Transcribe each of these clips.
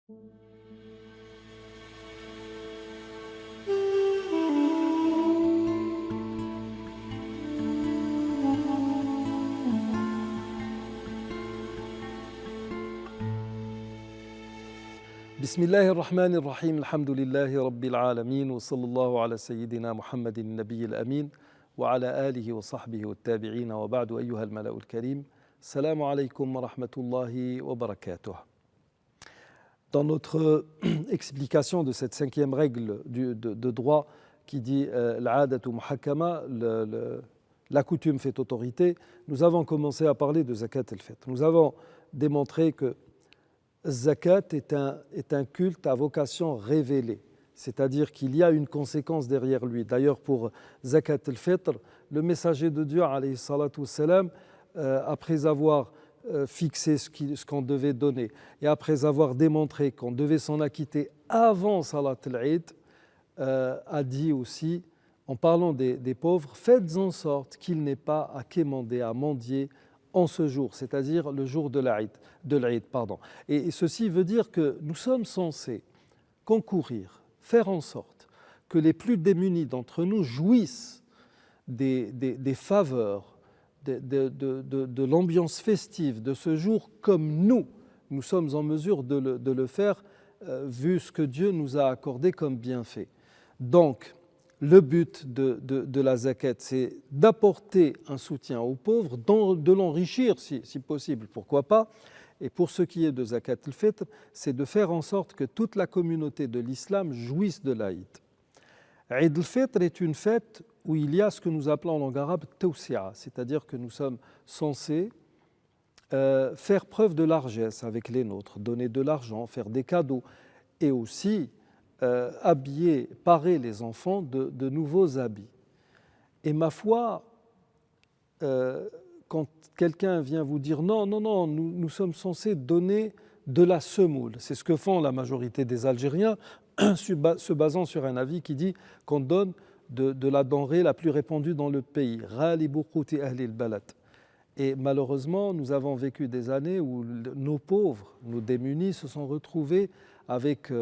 بسم الله الرحمن الرحيم الحمد لله رب العالمين وصلى الله على سيدنا محمد النبي الأمين وعلى آله وصحبه والتابعين وبعد أيها الملأ الكريم السلام عليكم ورحمة الله وبركاته. Dans notre explication de cette cinquième règle de droit qui dit l'adatu muhakkama, la coutume fait autorité, nous avons commencé à parler de zakat al-fitr. Nous avons démontré que zakat est un culte à vocation révélée, c'est-à-dire qu'il y a une conséquence derrière lui. D'ailleurs, pour zakat al-fitr, le messager de Dieu, alayhi salatu wassalam, après avoir fixé ce qu'on devait donner et après avoir démontré qu'on devait s'en acquitter avant Salat al-Eid, a dit aussi, en parlant des pauvres, faites en sorte qu'il n'ait pas à quémander, à mendier en ce jour, c'est-à-dire le jour de l'Eid. Et ceci veut dire que nous sommes censés concourir, faire en sorte que les plus démunis d'entre nous jouissent des faveurs, de l'ambiance festive de ce jour comme nous sommes en mesure de le faire vu ce que Dieu nous a accordé comme bienfait. Donc, le but de la zakat, c'est d'apporter un soutien aux pauvres, de l'enrichir si possible, pourquoi pas. Et pour ce qui est de zakat al-fitr, c'est de faire en sorte que toute la communauté de l'islam jouisse de l'Aïd. Eid al-Fitr est une fête où il y a ce que nous appelons en langue arabe tawsi'a, c'est-à-dire que nous sommes censés faire preuve de largesse avec les nôtres, donner de l'argent, faire des cadeaux et aussi habiller, parer les enfants de nouveaux habits. Et ma foi, quand quelqu'un vient vous dire non, nous sommes censés donner de la semoule, c'est ce que font la majorité des Algériens, se basant sur un avis qui dit qu'on donne de la denrée la plus répandue dans le pays. Et malheureusement, nous avons vécu des années où nos pauvres, nos démunis se sont retrouvés avec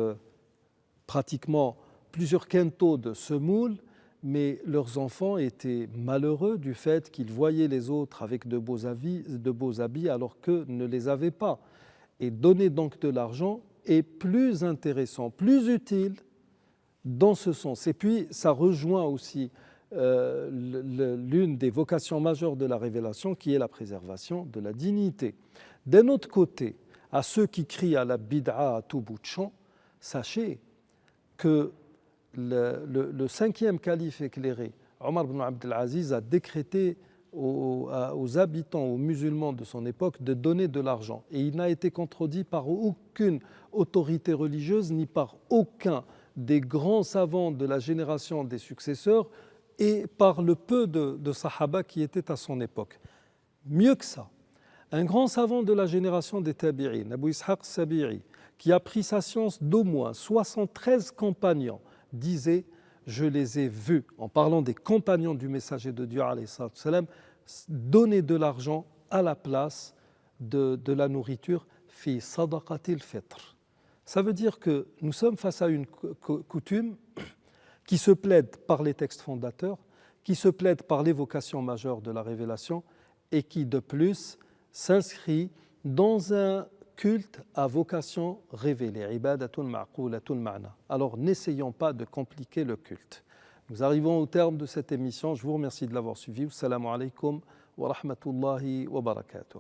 pratiquement plusieurs quintaux de semoule, mais leurs enfants étaient malheureux du fait qu'ils voyaient les autres avec de beaux habits alors qu'eux ne les avaient pas. Et donner donc de l'argent est plus intéressant, plus utile dans ce sens. Et puis, ça rejoint aussi l'une des vocations majeures de la révélation qui est la préservation de la dignité. D'un autre côté, à ceux qui crient à la bid'a à tout bout de champ, sachez que le cinquième calife éclairé, Omar ibn Abd al-Aziz, a décrété aux habitants, aux musulmans de son époque de donner de l'argent. Et il n'a été contredit par aucune autorité religieuse ni par aucun des grands savants de la génération des successeurs et par le peu de sahaba qui étaient à son époque. Mieux que ça, un grand savant de la génération des tabi'in, Abu Ishaq Sabiri, qui a pris sa science d'au moins 73 compagnons, disait « Je les ai vus », en parlant des compagnons du messager de Dieu, alayhi salam, donner de l'argent à la place de la nourriture, fi sadaqatil fitr. Ça veut dire que nous sommes face à une coutume qui se plaide par les textes fondateurs, qui se plaide par l'évocation majeure de la révélation et qui de plus s'inscrit dans un culte à vocation révélée. Ibadatun ma'qulatun ma'na. Alors n'essayons pas de compliquer le culte. Nous arrivons au terme de cette émission. Je vous remercie de l'avoir suivi. Assalamu alaikum wa rahmatullahi wa barakatuh.